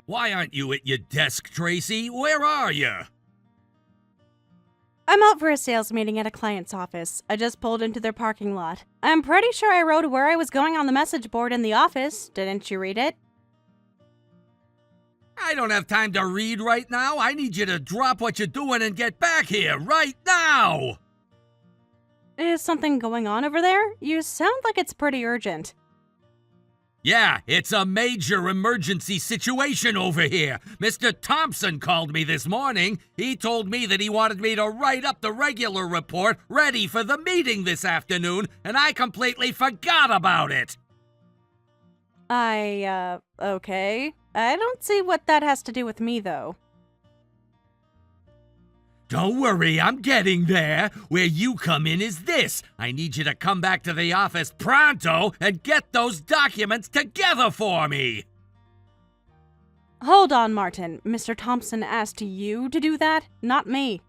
Why aren't you at your desk, Tracy? Where are you? I'm out for a sales meeting at a client's office. I just pulled into their parking lot. I'm pretty sure I wrote where I was going on the message board in the office. Didn't you read it? I don't have time to read right now. I need you to drop what you're doing and get back here right now! Is something going on over there? You sound like it's pretty urgent. Yeah, it's a major emergency situation over here. Mr. Thompson called me this morning. He told me that he wanted me to write up the regular report ready for the meeting this afternoon, and I completely forgot about it. Okay. I don't see what that has to do with me, though. Don't worry, I'm getting there. Where you come in is this. I need you to come back to the office pronto and get those documents together for me. Hold on, Martin. Mr. Thompson asked you to do that, not me.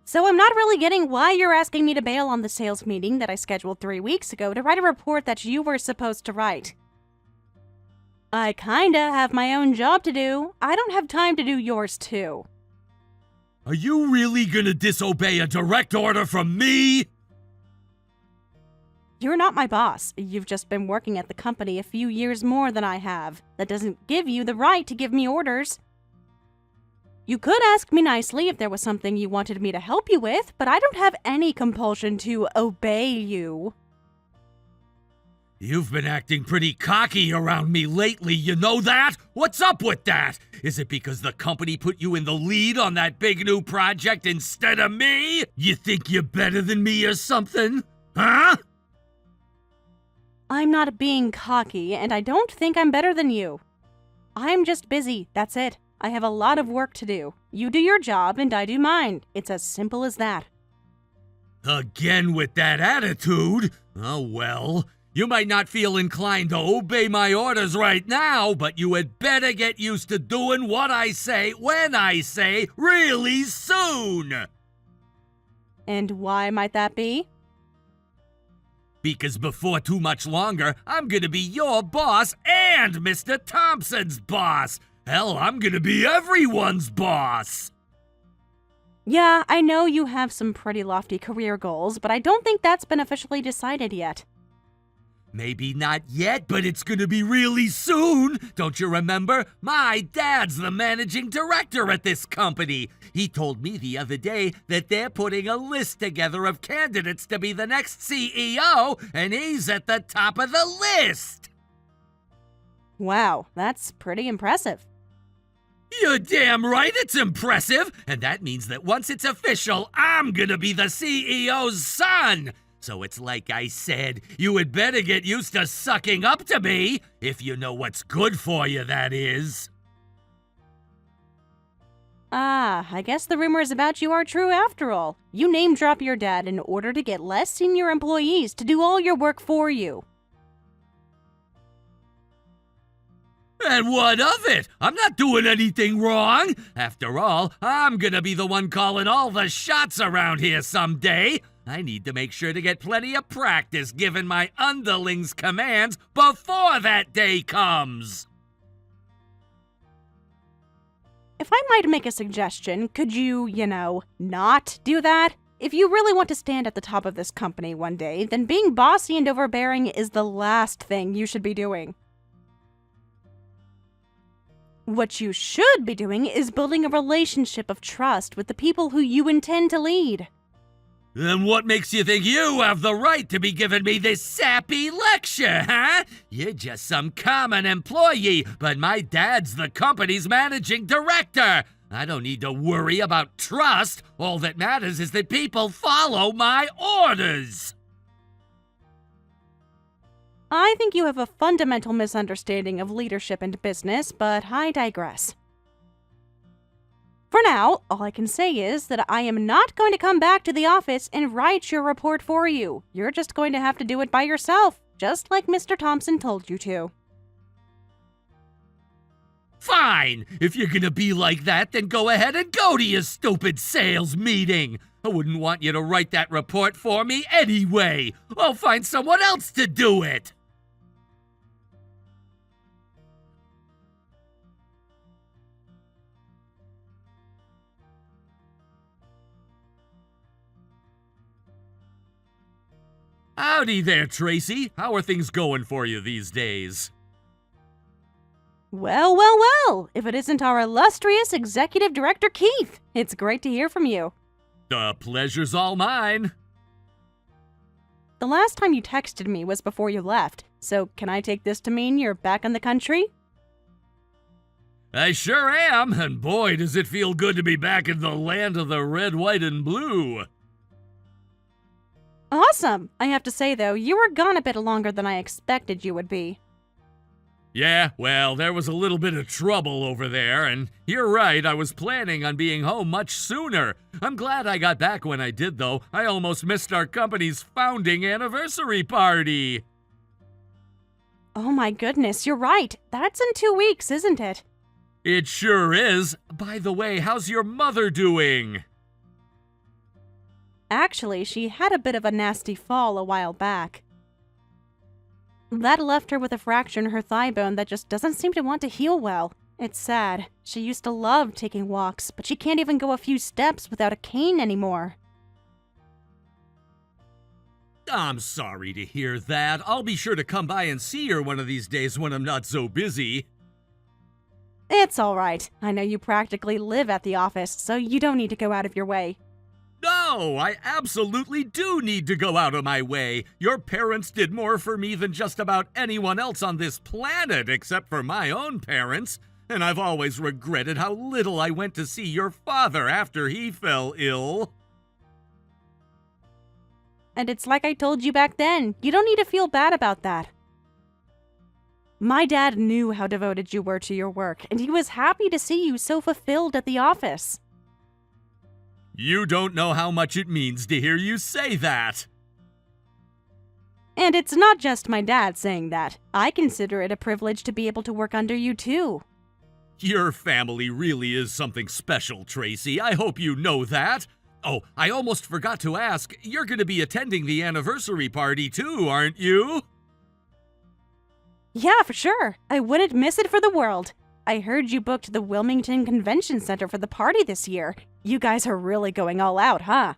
So I'm not really getting why you're asking me to bail on the sales meeting that I scheduled 3 weeks ago to write a report that you were supposed to write. I kinda have my own job to do. I don't have time to do yours too. Are you really gonna disobey a direct order from me? You're not my boss. You've just been working at the company a few years more than I have. That doesn't give you the right to give me orders. You could ask me nicely if there was something you wanted me to help you with, but I don't have any compulsion to obey you. You've been acting pretty cocky around me lately, you know that? What's up with that? Is it because the company put you in the lead on that big new project instead of me? You think you're better than me or something? Huh? I'm not being cocky, and I don't think I'm better than you. I'm just busy, that's it. I have a lot of work to do. You do your job, and I do mine. It's as simple as that. Again with that attitude? Oh well. You might not feel inclined to obey my orders right now, but you had better get used to doing what I say when I say really soon! And why might that be? Because before too much longer, I'm gonna be your boss and Mr. Thompson's boss! Hell, I'm gonna be everyone's boss! Yeah, I know you have some pretty lofty career goals, but I don't think that's been officially decided yet. Maybe not yet, but it's gonna be really soon. Don't you remember? My dad's the managing director at this company. He told me the other day that they're putting a list together of candidates to be the next CEO, and he's at the top of the list. Wow, that's pretty impressive. You're damn right it's impressive, and that means that once it's official, I'm gonna be the CEO's son. So it's like I said, you had better get used to sucking up to me, if you know what's good for you, that is. I guess the rumors about you are true after all. You name-drop your dad in order to get less senior employees to do all your work for you. And what of it? I'm not doing anything wrong. After all, I'm gonna be the one calling all the shots around here someday. I need to make sure to get plenty of practice giving my underlings commands before that day comes. If I might make a suggestion, could you, not do that? If you really want to stand at the top of this company one day, then being bossy and overbearing is the last thing you should be doing. What you should be doing is building a relationship of trust with the people who you intend to lead. Then what makes you think you have the right to be giving me this sappy lecture, huh? You're just some common employee, but my dad's the company's managing director. I don't need to worry about trust. All that matters is that people follow my orders. I think you have a fundamental misunderstanding of leadership and business, but I digress. For now, all I can say is that I am not going to come back to the office and write your report for you. You're just going to have to do it by yourself, just like Mr. Thompson told you to. Fine! If you're gonna be like that, then go ahead and go to your stupid sales meeting. I wouldn't want you to write that report for me anyway. I'll find someone else to do it. Howdy there, Tracy. How are things going for you these days? Well, well, well! If it isn't our illustrious Executive Director Keith! It's great to hear from you. The pleasure's all mine. The last time you texted me was before you left, so can I take this to mean you're back in the country? I sure am, and boy, does it feel good to be back in the land of the red, white, and blue. Awesome! I have to say, though, you were gone a bit longer than I expected you would be. Yeah, well, there was a little bit of trouble over there, and you're right, I was planning on being home much sooner. I'm glad I got back when I did, though. I almost missed our company's founding anniversary party. Oh my goodness, you're right. That's in 2 weeks, isn't it? It sure is. By the way, how's your mother doing? Actually, she had a bit of a nasty fall a while back. That left her with a fracture in her thigh bone that just doesn't seem to want to heal well. It's sad. She used to love taking walks, but she can't even go a few steps without a cane anymore. I'm sorry to hear that. I'll be sure to come by and see her one of these days when I'm not so busy. It's alright. I know you practically live at the office, so you don't need to go out of your way. No, I absolutely do need to go out of my way. Your parents did more for me than just about anyone else on this planet, except for my own parents. And I've always regretted how little I went to see your father after he fell ill. And it's like I told you back then, you don't need to feel bad about that. My dad knew how devoted you were to your work, and he was happy to see you so fulfilled at the office. You don't know how much it means to hear you say that. And it's not just my dad saying that. I consider it a privilege to be able to work under you, too. Your family really is something special, Tracy. I hope you know that. Oh, I almost forgot to ask. You're going to be attending the anniversary party, too, aren't you? Yeah, for sure. I wouldn't miss it for the world. I heard you booked the Wilmington Convention Center for the party this year. You guys are really going all out, huh?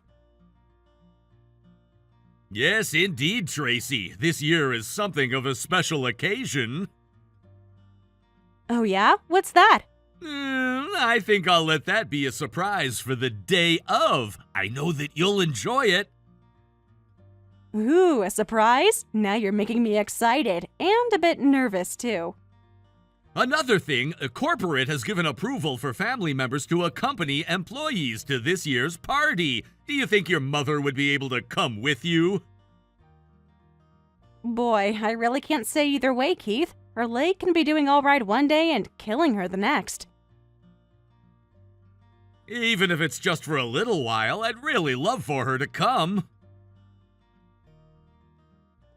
Yes, indeed, Tracy. This year is something of a special occasion. Oh yeah? What's that? I think I'll let that be a surprise for the day of. I know that you'll enjoy it. Ooh, a surprise? Now you're making me excited, and a bit nervous, too. Another thing, a corporate has given approval for family members to accompany employees to this year's party. Do you think your mother would be able to come with you? Boy, I really can't say either way, Keith. Her leg can be doing all right one day and killing her the next. Even if it's just for a little while, I'd really love for her to come.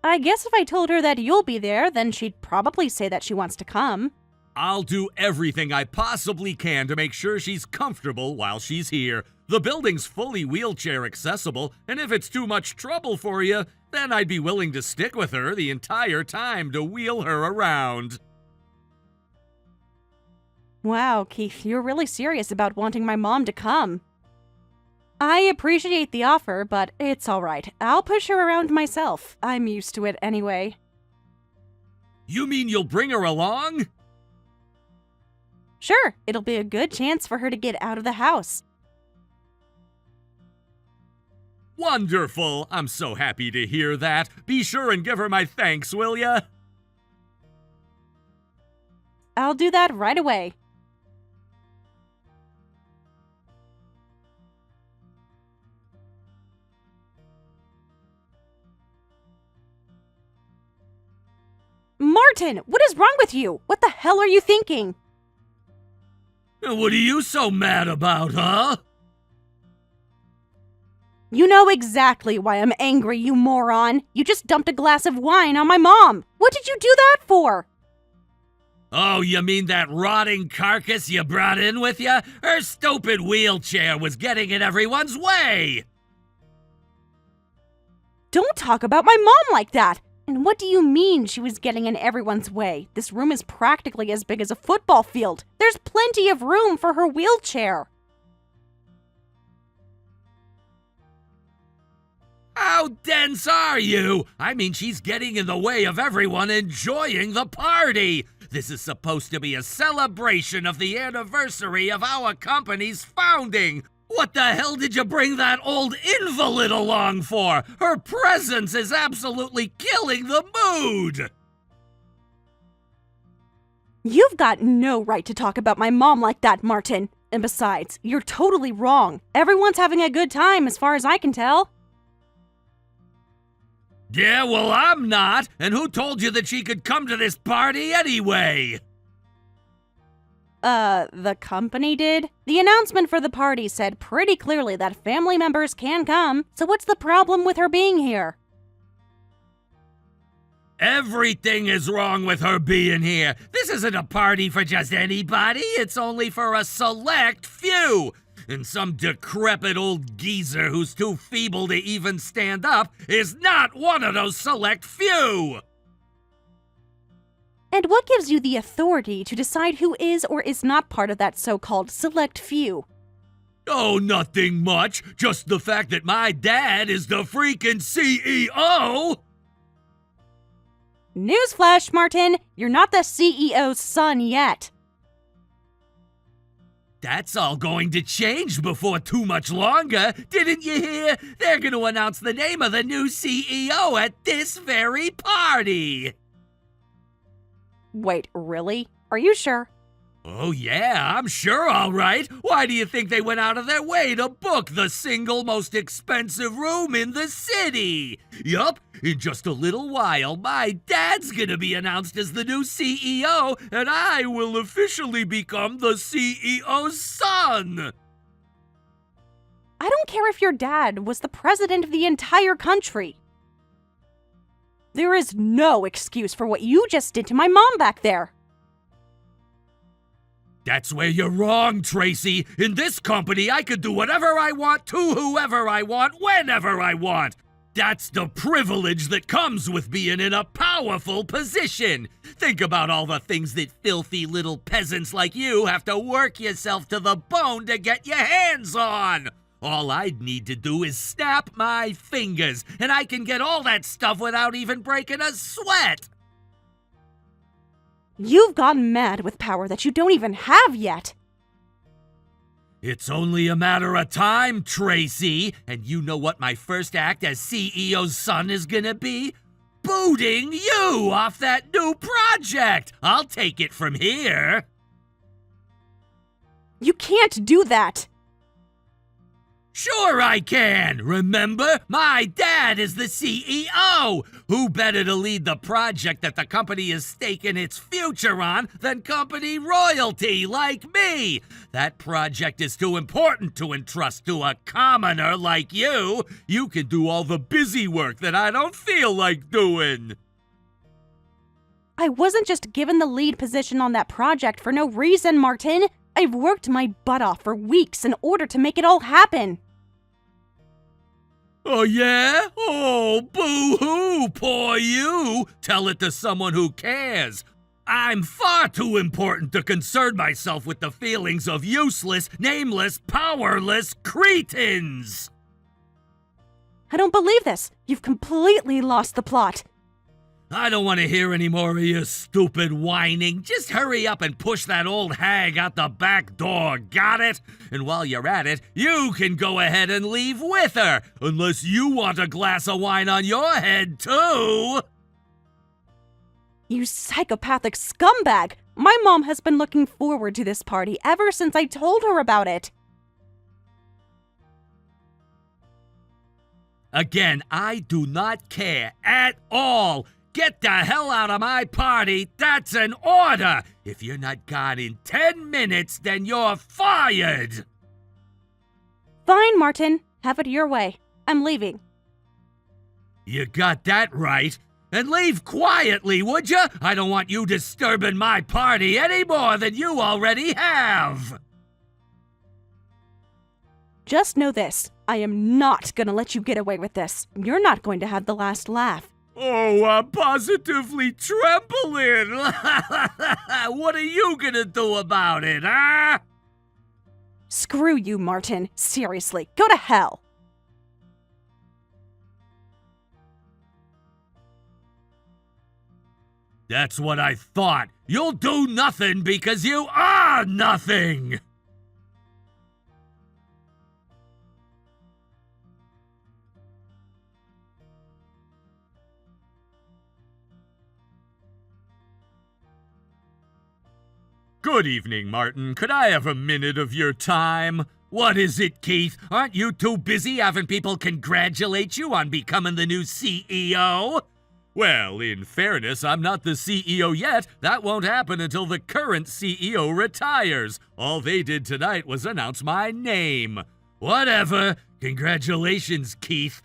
I guess if I told her that you'll be there, then she'd probably say that she wants to come. I'll do everything I possibly can to make sure she's comfortable while she's here. The building's fully wheelchair accessible, and if it's too much trouble for you, then I'd be willing to stick with her the entire time to wheel her around. Wow, Keith, you're really serious about wanting my mom to come. I appreciate the offer, but it's alright. I'll push her around myself. I'm used to it anyway. You mean you'll bring her along? Sure, it'll be a good chance for her to get out of the house. Wonderful! I'm so happy to hear that. Be sure and give her my thanks, will ya? I'll do that right away. Martin, what is wrong with you? What the hell are you thinking? What are you so mad about, huh? You know exactly why I'm angry, you moron. You just dumped a glass of wine on my mom. What did you do that for? Oh, you mean that rotting carcass you brought in with you? Her stupid wheelchair was getting in everyone's way! Don't talk about my mom like that! And what do you mean she was getting in everyone's way? This room is practically as big as a football field. There's plenty of room for her wheelchair. How dense are you? I mean, she's getting in the way of everyone enjoying the party. This is supposed to be a celebration of the anniversary of our company's founding. What the hell did you bring that old invalid along for? Her presence is absolutely killing the mood. You've got no right to talk about my mom like that, Martin. And besides, you're totally wrong. Everyone's having a good time as far as I can tell. Yeah, well, I'm not. And who told you that she could come to this party anyway? The company did? The announcement for the party said pretty clearly that family members can come, so what's the problem with her being here? Everything is wrong with her being here. This isn't a party for just anybody. It's only for a select few. And some decrepit old geezer who's too feeble to even stand up is not one of those select few. And what gives you the authority to decide who is or is not part of that so-called select few? Oh, nothing much. Just the fact that my dad is the freaking CEO. Newsflash, Martin! You're not the CEO's son yet. That's all going to change before too much longer. Didn't you hear? They're going to announce the name of the new CEO at this very party. Wait, really? Are you sure? Oh yeah, I'm sure all right. Why do you think they went out of their way to book the single most expensive room in the city? Yup, in just a little while, my dad's gonna be announced as the new CEO, and I will officially become the CEO's son. I don't care if your dad was the president of the entire country. There is no excuse for what you just did to my mom back there. That's where you're wrong, Tracy. In this company, I could do whatever I want to whoever I want, whenever I want. That's the privilege that comes with being in a powerful position. Think about all the things that filthy little peasants like you have to work yourself to the bone to get your hands on. All I'd need to do is snap my fingers, and I can get all that stuff without even breaking a sweat. You've gotten mad with power that you don't even have yet. It's only a matter of time, Tracy. And you know what my first act as CEO's son is gonna be? Booting you off that new project. I'll take it from here. You can't do that. Sure I can. Remember? My dad is the CEO. Who better to lead the project that the company is staking its future on than company royalty like me? That project is too important to entrust to a commoner like you. You can do all the busy work that I don't feel like doing. I wasn't just given the lead position on that project for no reason, Martin. I've worked my butt off for weeks in order to make it all happen. Oh yeah? Oh, boo-hoo, poor you. Tell it to someone who cares. I'm far too important to concern myself with the feelings of useless, nameless, powerless cretins. I don't believe this. You've completely lost the plot. I don't want to hear any more of your stupid whining. Just hurry up and push that old hag out the back door, got it? And while you're at it, you can go ahead and leave with her, unless you want a glass of wine on your head, too. You psychopathic scumbag! My mom has been looking forward to this party ever since I told her about it. Again, I do not care at all. Get the hell out of my party. That's an order. If you're not gone in 10 minutes, then you're fired. Fine, Martin. Have it your way. I'm leaving. You got that right. And leave quietly, would you? I don't want you disturbing my party any more than you already have. Just know this. I am not gonna let you get away with this. You're not going to have the last laugh. Oh, I'm positively trembling. What are you gonna do about it, huh? Screw you, Martin. Seriously, go to hell. That's what I thought. You'll do nothing because you are nothing! Good evening, Martin. Could I have a minute of your time? What is it, Keith? Aren't you too busy having people congratulate you on becoming the new CEO? Well, in fairness, I'm not the CEO yet. That won't happen until the current CEO retires. All they did tonight was announce my name. Whatever. Congratulations, Keith.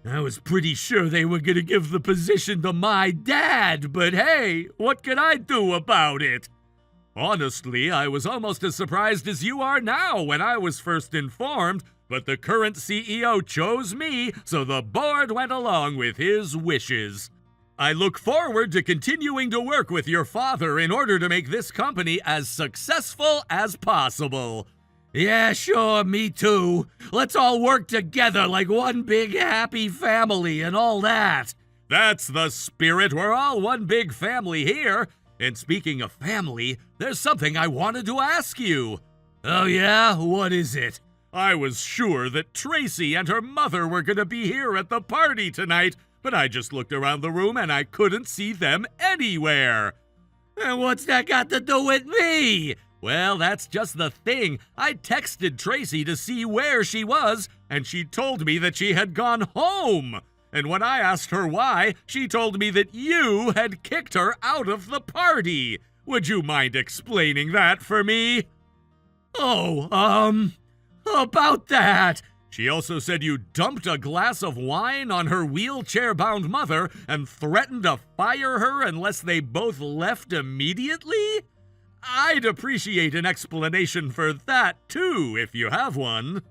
I was pretty sure they were gonna give the position to my dad, but hey, what can I do about it? Honestly, I was almost as surprised as you are now when I was first informed, but the current CEO chose me, so the board went along with his wishes. I look forward to continuing to work with your father in order to make this company as successful as possible. Yeah, sure, me too. Let's all work together like one big happy family and all that. That's the spirit. We're all one big family here. And speaking of family, there's something I wanted to ask you. Oh yeah? What is it? I was sure that Tracy and her mother were gonna be here at the party tonight, but I just looked around the room and I couldn't see them anywhere. And what's that got to do with me? Well, that's just the thing. I texted Tracy to see where she was, and she told me that she had gone home. And when I asked her why, she told me that you had kicked her out of the party. Would you mind explaining that for me? Oh, about that. She also said you dumped a glass of wine on her wheelchair-bound mother and threatened to fire her unless they both left immediately? I'd appreciate an explanation for that, too, if you have one.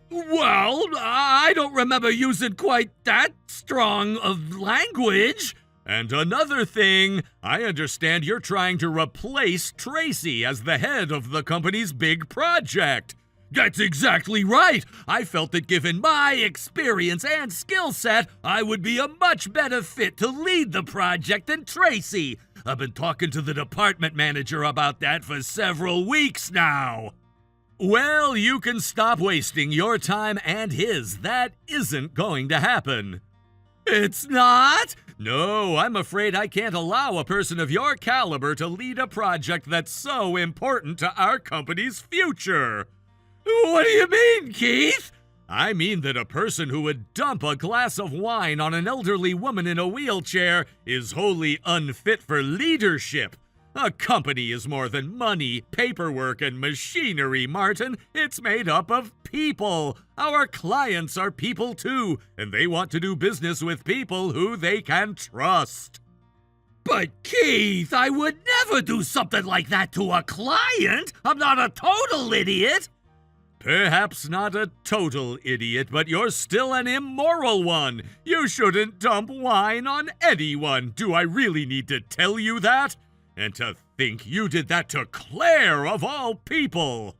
Well, I don't remember using quite that strong of language. And another thing, I understand you're trying to replace Tracy as the head of the company's big project. That's exactly right. I felt that given my experience and skill set, I would be a much better fit to lead the project than Tracy. I've been talking to the department manager about that for several weeks now. Well, you can stop wasting your time and his. That isn't going to happen. It's not? No, I'm afraid I can't allow a person of your caliber to lead a project that's so important to our company's future. What do you mean, Keith? I mean that a person who would dump a glass of wine on an elderly woman in a wheelchair is wholly unfit for leadership. A company is more than money, paperwork, and machinery, Martin. It's made up of people. Our clients are people too, and they want to do business with people who they can trust. But Keith, I would never do something like that to a client. I'm not a total idiot. Perhaps not a total idiot, but you're still an immoral one. You shouldn't dump wine on anyone. Do I really need to tell you that? And to think you did that to Claire, of all people!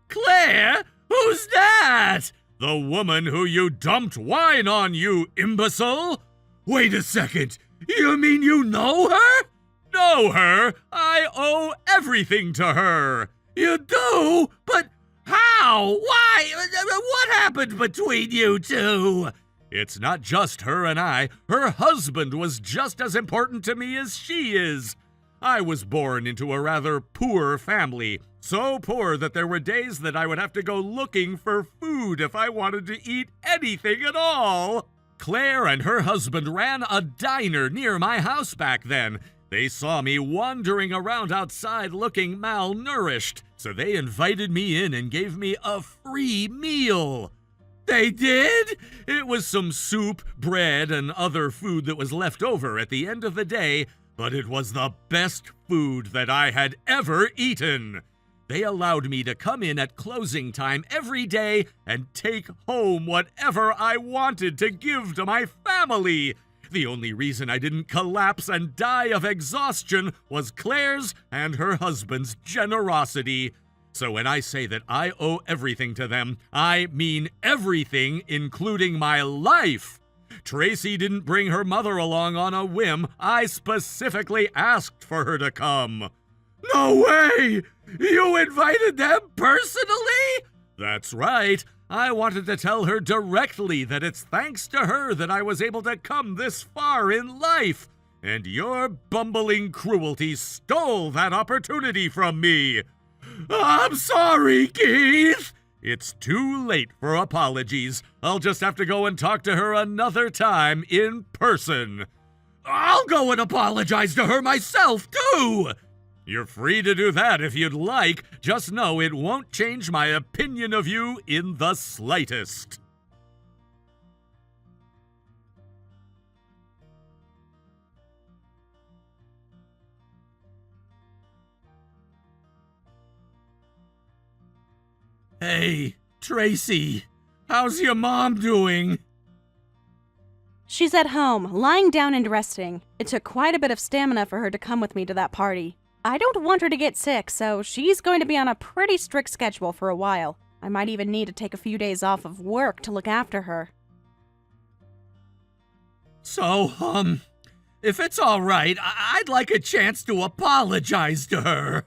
Claire? Who's that? The woman who you dumped wine on, you imbecile! Wait a second, you mean you know her? Know her? I owe everything to her! You do? But how? Why? What happened between you two? It's not just her and I. Her husband was just as important to me as she is. I was born into a rather poor family, so poor that there were days that I would have to go looking for food if I wanted to eat anything at all. Claire and her husband ran a diner near my house back then. They saw me wandering around outside looking malnourished, so they invited me in and gave me a free meal. They did? It was some soup, bread, and other food that was left over at the end of the day, but it was the best food that I had ever eaten. They allowed me to come in at closing time every day and take home whatever I wanted to give to my family. The only reason I didn't collapse and die of exhaustion was Claire's and her husband's generosity. So when I say that I owe everything to them, I mean everything, including my life. Tracy didn't bring her mother along on a whim. I specifically asked for her to come. No way! You invited them personally? That's right. I wanted to tell her directly that it's thanks to her that I was able to come this far in life. And your bumbling cruelty stole that opportunity from me. I'm sorry, Keith. It's too late for apologies. I'll just have to go and talk to her another time in person. I'll go and apologize to her myself, too. You're free to do that if you'd like. Just know it won't change my opinion of you in the slightest. Hey, Tracy, how's your mom doing? She's at home, lying down and resting. It took quite a bit of stamina for her to come with me to that party. I don't want her to get sick, so she's going to be on a pretty strict schedule for a while. I might even need to take a few days off of work to look after her. So, if it's all right, I'd like a chance to apologize to her.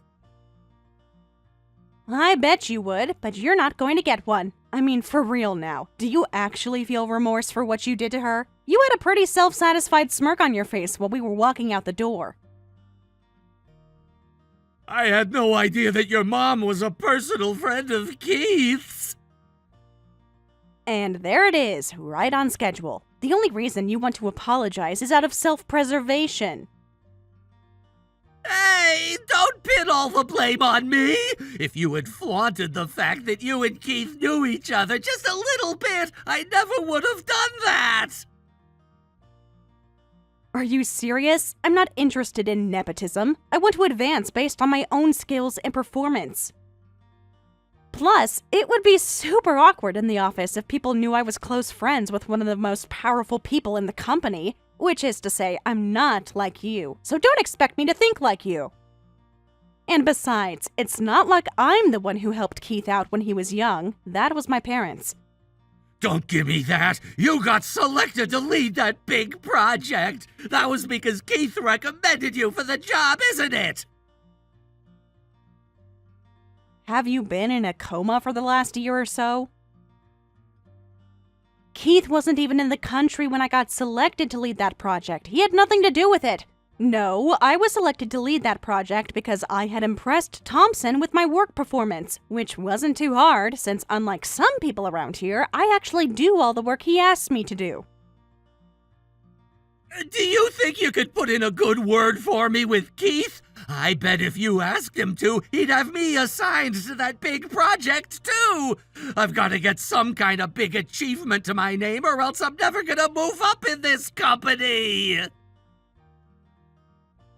I bet you would, but you're not going to get one. I mean, for real now. Do you actually feel remorse for what you did to her? You had a pretty self-satisfied smirk on your face while we were walking out the door. I had no idea that your mom was a personal friend of Keith's. And there it is, right on schedule. The only reason you want to apologize is out of self-preservation. Hey, don't pin all the blame on me! If you had flaunted the fact that you and Keith knew each other just a little bit, I never would have done that! Are you serious? I'm not interested in nepotism. I want to advance based on my own skills and performance. Plus, it would be super awkward in the office if people knew I was close friends with one of the most powerful people in the company. Which is to say, I'm not like you, so don't expect me to think like you. And besides, it's not like I'm the one who helped Keith out when he was young. That was my parents. Don't give me that! You got selected to lead that big project! That was because Keith recommended you for the job, isn't it? Have you been in a coma for the last year or so? Keith wasn't even in the country when I got selected to lead that project. He had nothing to do with it. No, I was selected to lead that project because I had impressed Thompson with my work performance, which wasn't too hard since, unlike some people around here, I actually do all the work he asks me to do. Do you think you could put in a good word for me with Keith? I bet if you asked him to, he'd have me assigned to that big project, too! I've got to get some kind of big achievement to my name or else I'm never gonna move up in this company!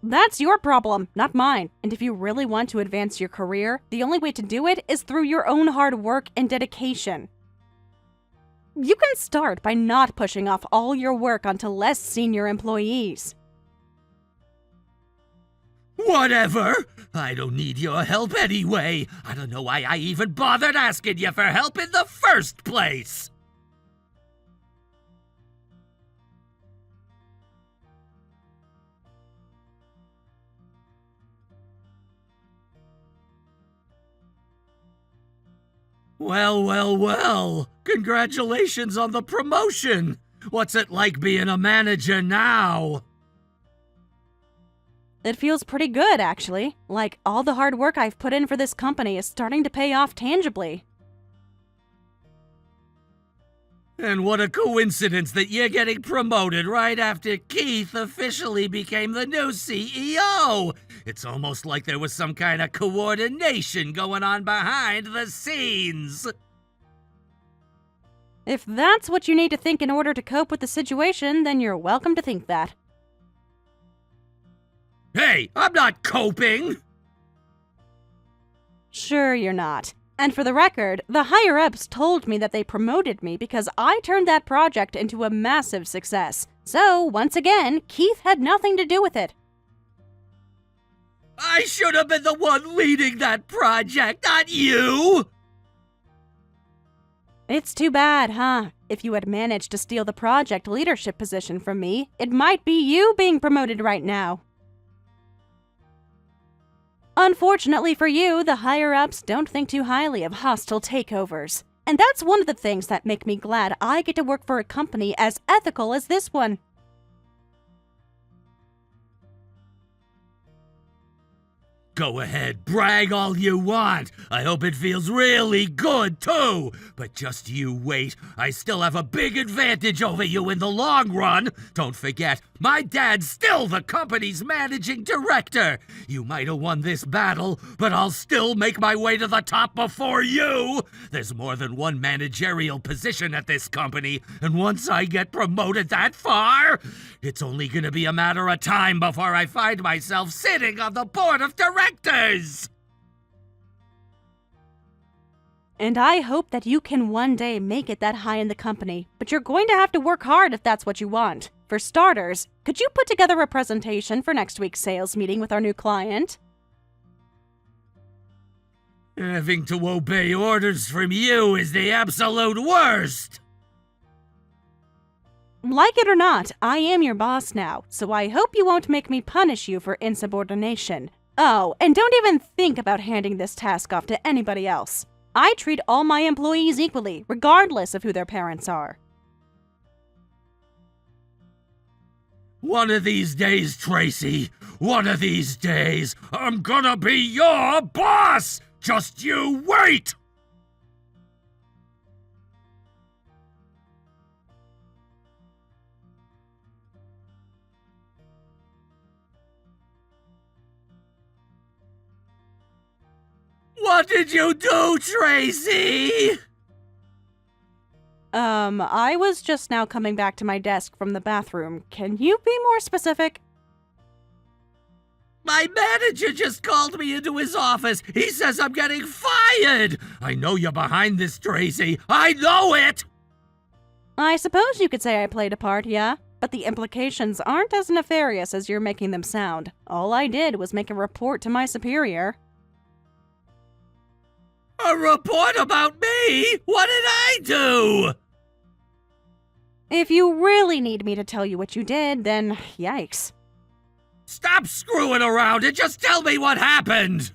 That's your problem, not mine. And if you really want to advance your career, the only way to do it is through your own hard work and dedication. You can start by not pushing off all your work onto less senior employees. Whatever! I don't need your help anyway. I don't know why I even bothered asking you for help in the first place. Well. Congratulations on the promotion. What's it like being a manager now? It feels pretty good, actually. Like, all the hard work I've put in for this company is starting to pay off tangibly. And what a coincidence that you're getting promoted right after Keith officially became the new CEO! It's almost like there was some kind of coordination going on behind the scenes. If that's what you need to think in order to cope with the situation, then you're welcome to think that. Hey, I'm not coping! Sure you're not. And for the record, the higher-ups told me that they promoted me because I turned that project into a massive success. So, once again, Keith had nothing to do with it. I should have been the one leading that project, not you! It's too bad, huh? If you had managed to steal the project leadership position from me, it might be you being promoted right now. Unfortunately for you, the higher-ups don't think too highly of hostile takeovers. And that's one of the things that make me glad I get to work for a company as ethical as this one. Go ahead, brag all you want. I hope it feels really good, too. But just you wait. I still have a big advantage over you in the long run. Don't forget, my dad's still the company's managing director. You might have won this battle, but I'll still make my way to the top before you. There's more than one managerial position at this company, and once I get promoted that far, it's only gonna be a matter of time before I find myself sitting on the board of directors. And I hope that you can one day make it that high in the company, but you're going to have to work hard if that's what you want. For starters, could you put together a presentation for next week's sales meeting with our new client? Having to obey orders from you is the absolute worst. Like it or not, I am your boss now, so I hope you won't make me punish you for insubordination. Oh, and don't even think about handing this task off to anybody else. I treat all my employees equally, regardless of who their parents are. One of these days, Tracy, one of these days, I'm gonna be your boss! Just you wait! What did you do, Tracy? I was just now coming back to my desk from the bathroom. Can you be more specific? My manager just called me into his office. He says I'm getting fired. I know you're behind this, Tracy. I know it! I suppose you could say I played a part, yeah? But the implications aren't as nefarious as you're making them sound. All I did was make a report to my superior. A report about me? What did I do? If you really need me to tell you what you did, then yikes. Stop screwing around and just tell me what happened!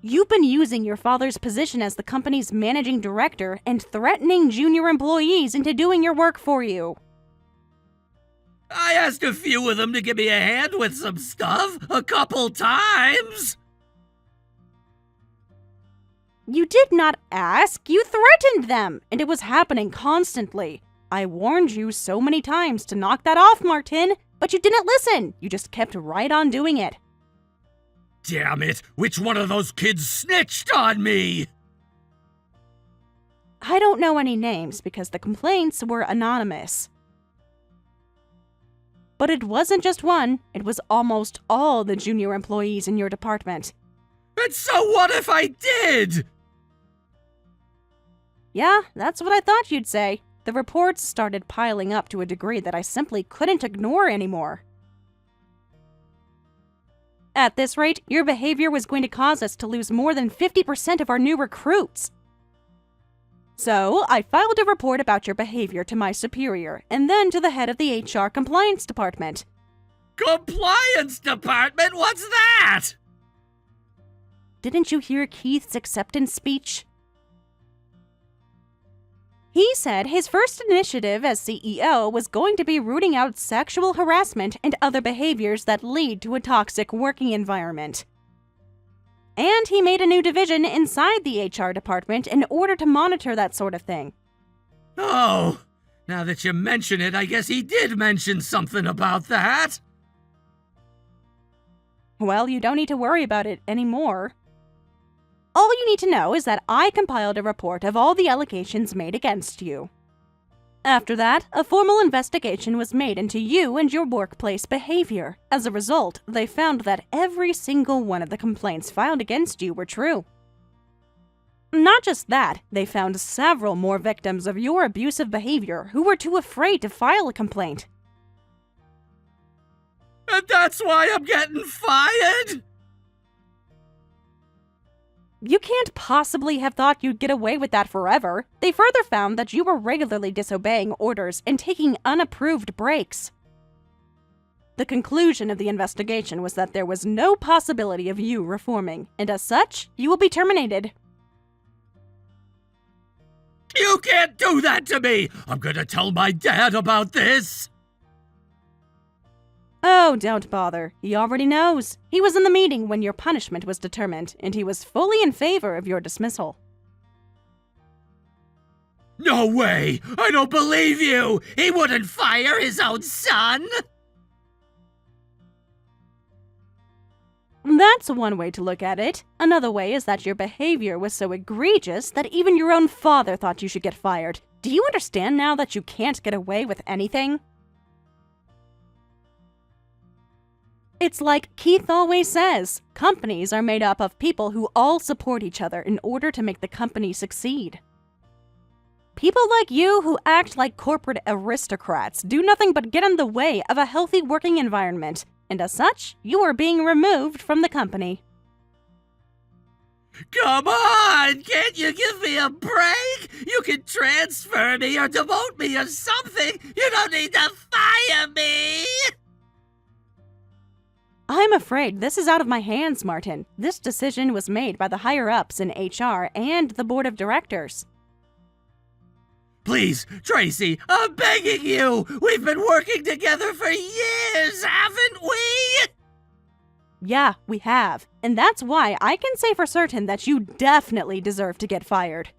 You've been using your father's position as the company's managing director and threatening junior employees into doing your work for you. I asked a few of them to give me a hand with some stuff a couple times. You did not ask, you threatened them, and it was happening constantly. I warned you so many times to knock that off, Martin, but you didn't listen. You just kept right on doing it. Damn it, which one of those kids snitched on me? I don't know any names because the complaints were anonymous. But it wasn't just one, it was almost all the junior employees in your department. And so what if I did? Yeah, that's what I thought you'd say. The reports started piling up to a degree that I simply couldn't ignore anymore. At this rate, your behavior was going to cause us to lose more than 50% of our new recruits. So, I filed a report about your behavior to my superior, and then to the head of the HR compliance department. Compliance department? What's that? Didn't you hear Keith's acceptance speech? He said his first initiative as CEO was going to be rooting out sexual harassment and other behaviors that lead to a toxic working environment. And he made a new division inside the HR department in order to monitor that sort of thing. Oh, now that you mention it, I guess he did mention something about that. Well, you don't need to worry about it anymore. All you need to know is that I compiled a report of all the allegations made against you. After that, a formal investigation was made into you and your workplace behavior. As a result, they found that every single one of the complaints filed against you were true. Not just that, they found several more victims of your abusive behavior who were too afraid to file a complaint. And that's why I'm getting fired? You can't possibly have thought you'd get away with that forever. They further found that you were regularly disobeying orders and taking unapproved breaks. The conclusion of the investigation was that there was no possibility of you reforming, and as such, you will be terminated. You can't do that to me! I'm gonna tell my dad about this! Oh, don't bother. He already knows. He was in the meeting when your punishment was determined, and he was fully in favor of your dismissal. No way! I don't believe you! He wouldn't fire his own son! That's one way to look at it. Another way is that your behavior was so egregious that even your own father thought you should get fired. Do you understand now that you can't get away with anything? It's like Keith always says, companies are made up of people who all support each other in order to make the company succeed. People like you who act like corporate aristocrats do nothing but get in the way of a healthy working environment, and as such, you are being removed from the company. Come on! Can't you give me a break? You can transfer me or demote me or something! You don't need to fire me! I'm afraid this is out of my hands, Martin. This decision was made by the higher-ups in HR and the board of directors. Please, Tracy, I'm begging you! We've been working together for years, haven't we? Yeah, we have. And that's why I can say for certain that you definitely deserve to get fired.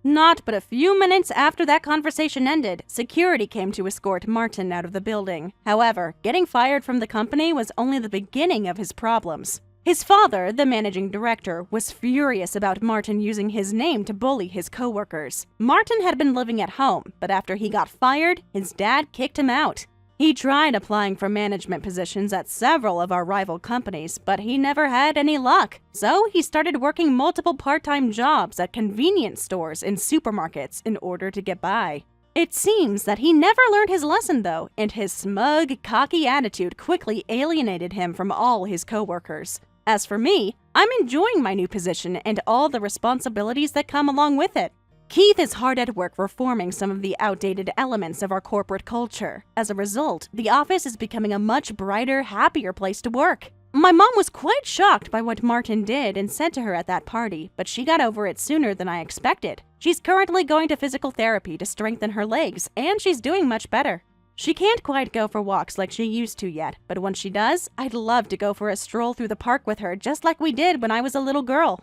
Not but a few minutes after that conversation ended, security came to escort Martin out of the building. However, getting fired from the company was only the beginning of his problems. His father, the managing director, was furious about Martin using his name to bully his coworkers. Martin had been living at home, but after he got fired, his dad kicked him out. He tried applying for management positions at several of our rival companies, but he never had any luck. So he started working multiple part-time jobs at convenience stores and supermarkets in order to get by. It seems that he never learned his lesson though, and his smug, cocky attitude quickly alienated him from all his coworkers. As for me, I'm enjoying my new position and all the responsibilities that come along with it. Keith is hard at work reforming some of the outdated elements of our corporate culture. As a result, the office is becoming a much brighter, happier place to work. My mom was quite shocked by what Martin did and said to her at that party, but she got over it sooner than I expected. She's currently going to physical therapy to strengthen her legs, and she's doing much better. She can't quite go for walks like she used to yet, but when she does, I'd love to go for a stroll through the park with her just like we did when I was a little girl.